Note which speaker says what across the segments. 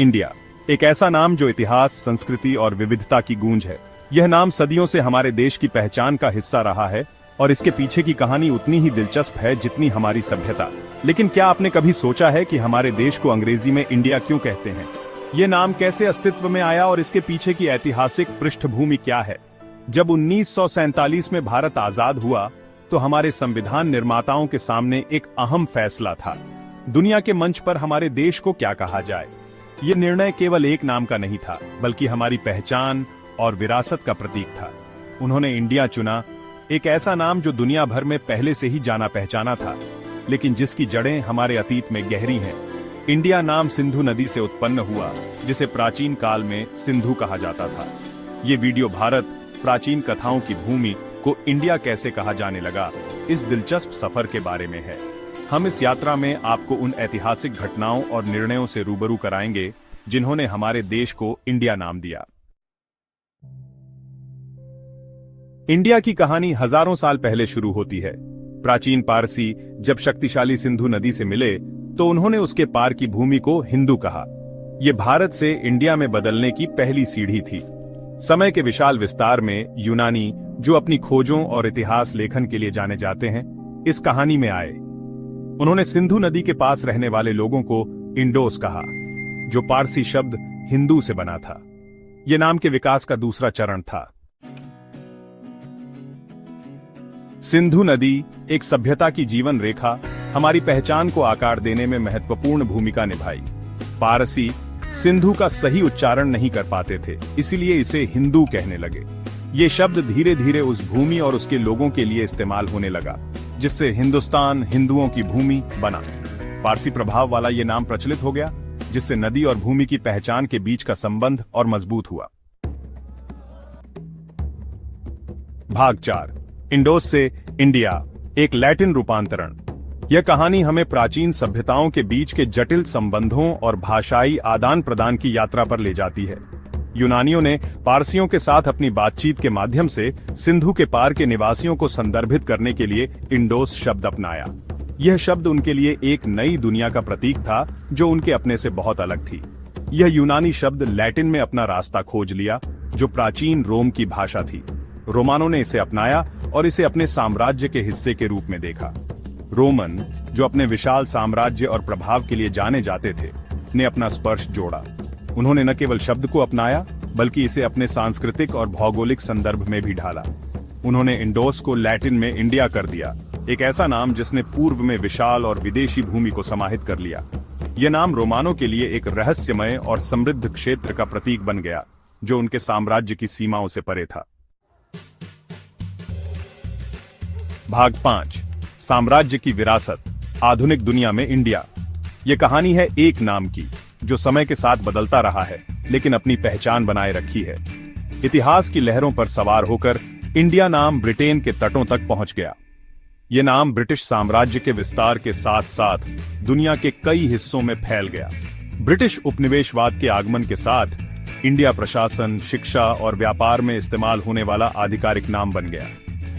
Speaker 1: India, एक ऐसा नाम जो इतिहास, संस्कृति और विविधता की गूंज है। यह नाम सदियों से हमारे देश की पहचान का हिस्सा रहा है और इसके पीछे की कहानी उतनी ही दिलचस्प है जितनी हमारी सभ्यता। लेकिन क्या आपने कभी सोचा है कि हमारे देश को अंग्रेजी में इंडिया क्यों कहते हैं? ये नाम कैसे अस्तित्व में आया और इसके पीछे की ऐतिहासिक पृष्ठभूमि क्या है? जब 1947 में भारत आजाद हुआ तो हमारे संविधान निर्माताओं के सामने एक अहम फैसला था। दुनिया के मंच पर हमारे देश को क्या कहा जाए। यह निर्णय केवल एक नाम का नहीं था, बल्कि हमारी पहचान और विरासत का प्रतीक था। उन्होंने इंडिया चुना, एक ऐसा नाम जो दुनिया भर में पहले से ही जाना पहचाना था, लेकिन जिसकी जड़ें हमारे अतीत में गहरी हैं। इंडिया नाम सिंधु नदी से उत्पन्न हुआ, जिसे प्राचीन काल में सिंधु कहा जाता था। ये वीडियो भारत, प्राचीन कथाओं की भूमि को इंडिया कैसे कहा जाने लगा, इस दिलचस्प सफर के बारे में है। हम इस यात्रा में आपको उन ऐतिहासिक घटनाओं और निर्णयों से रूबरू कराएंगे जिन्होंने हमारे देश को इंडिया नाम दिया। इंडिया की कहानी हजारों साल पहले शुरू होती है। प्राचीन पारसी जब शक्तिशाली सिंधु नदी से मिले तो उन्होंने उसके पार की भूमि को हिंदू कहा। यह भारत से इंडिया में बदलने की पहली सीढ़ी थी। समय के विशाल विस्तार में यूनानी, जो अपनी खोजों और इतिहास लेखन के लिए जाने जाते हैं, इस कहानी में आए। उन्होंने सिंधु नदी के पास रहने वाले लोगों को इंडोस कहा, जो पारसी शब्द हिंदू से बना था। यह नाम के विकास का दूसरा चरण था। सिंधु नदी, एक सभ्यता की जीवन रेखा, हमारी पहचान को आकार देने में महत्वपूर्ण भूमिका निभाई। पारसी सिंधु का सही उच्चारण नहीं कर पाते थे, इसलिए इसे हिंदू कहने लगे। ये शब्द धीरे धीरे उस भूमि और उसके लोगों के लिए इस्तेमाल होने लगा, जिससे हिंदुस्तान हिंदुओं की भूमि बना। पारसी प्रभाव वाला ये नाम प्रचलित हो गया, जिससे नदी और भूमि की पहचान के बीच का संबंध और मजबूत हुआ। भाग 4, इंडोस से इंडिया, एक लैटिन रूपांतरण। यह कहानी हमें प्राचीन सभ्यताओं के बीच के जटिल संबंधों और भाषाई आदान प्रदान की यात्रा पर ले जाती है। यूनानियों ने पारसियों के साथ अपनी बातचीत के माध्यम से सिंधु के पार के निवासियों को संदर्भित करने के लिए इंडोस शब्द अपनाया। यह शब्द उनके लिए एक नई दुनिया का प्रतीक था, जो उनके अपने से बहुत अलग थी। यह यूनानी शब्द लैटिन में अपना रास्ता खोज लिया, जो प्राचीन रोम की भाषा थी। रोमानों ने इसे अपनाया और इसे अपने साम्राज्य के हिस्से के रूप में देखा। रोमन, जो अपने विशाल साम्राज्य और प्रभाव के लिए जाने जाते थे, ने अपना स्पर्श जोड़ा। उन्होंने न केवल शब्द को अपनाया, बल्कि इसे अपने सांस्कृतिक और भौगोलिक संदर्भ में भी ढाला। उन्होंने इंडोस को लैटिन में इंडिया कर दिया, एक ऐसा नाम जिसने पूर्व में विशाल और विदेशी भूमि को समाहित कर लिया। यह नाम रोमानों के लिए एक रहस्यमय और समृद्ध क्षेत्र का प्रतीक बन गया, जो उनके साम्राज्य की सीमाओं से परे था। भाग 5, साम्राज्य की विरासत, आधुनिक दुनिया में इंडिया। यह कहानी है एक नाम की, जो समय के साथ बदलता रहा है, लेकिन अपनी पहचान बनाए रखी है। इतिहास की लहरों पर सवार होकर इंडिया नाम ब्रिटेन के तटों तक पहुंच गया। यह नाम ब्रिटिश साम्राज्य के विस्तार के साथ साथ दुनिया के कई हिस्सों में फैल गया। ब्रिटिश उपनिवेशवाद के आगमन के साथ इंडिया प्रशासन, शिक्षा और व्यापार में इस्तेमाल होने वाला आधिकारिक नाम बन गया।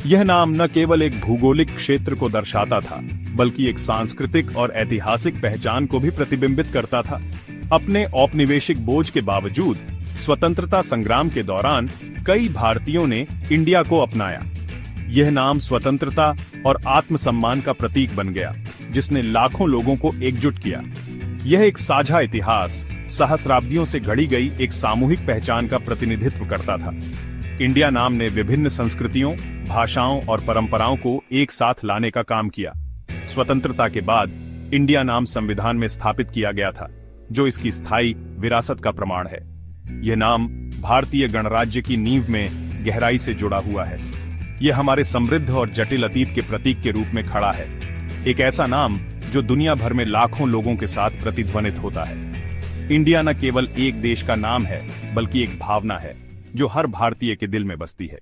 Speaker 1: यह नाम न केवल एक भूगोलिक क्षेत्र को दर्शाता था, बल्कि एक सांस्कृतिक और ऐतिहासिक पहचान को भी प्रतिबिंबित करता था। अपने औपनिवेशिक बोझ के बावजूद स्वतंत्रता संग्राम के दौरान कई भारतीयों ने इंडिया को अपनाया। यह नाम स्वतंत्रता और आत्मसम्मान का प्रतीक बन गया, जिसने लाखों लोगों को एकजुट किया। यह एक साझा इतिहास, सहस्राब्दियों से गढ़ी गई एक सामूहिक पहचान का प्रतिनिधित्व करता था। इंडिया नाम ने विभिन्न संस्कृतियों, भाषाओं और परंपराओं को एक साथ लाने का काम किया। स्वतंत्रता के बाद इंडिया नाम संविधान में स्थापित किया गया था, जो इसकी स्थायी विरासत का प्रमाण है। यह नाम भारतीय गणराज्य की नींव में गहराई से जुड़ा हुआ है। यह हमारे समृद्ध और जटिल अतीत के प्रतीक के रूप में खड़ा है, एक ऐसा नाम जो दुनिया भर में लाखों लोगों के साथ प्रतिध्वनित होता है। इंडिया न केवल एक देश का नाम है, बल्कि एक भावना है जो हर भारतीय के दिल में बसती है।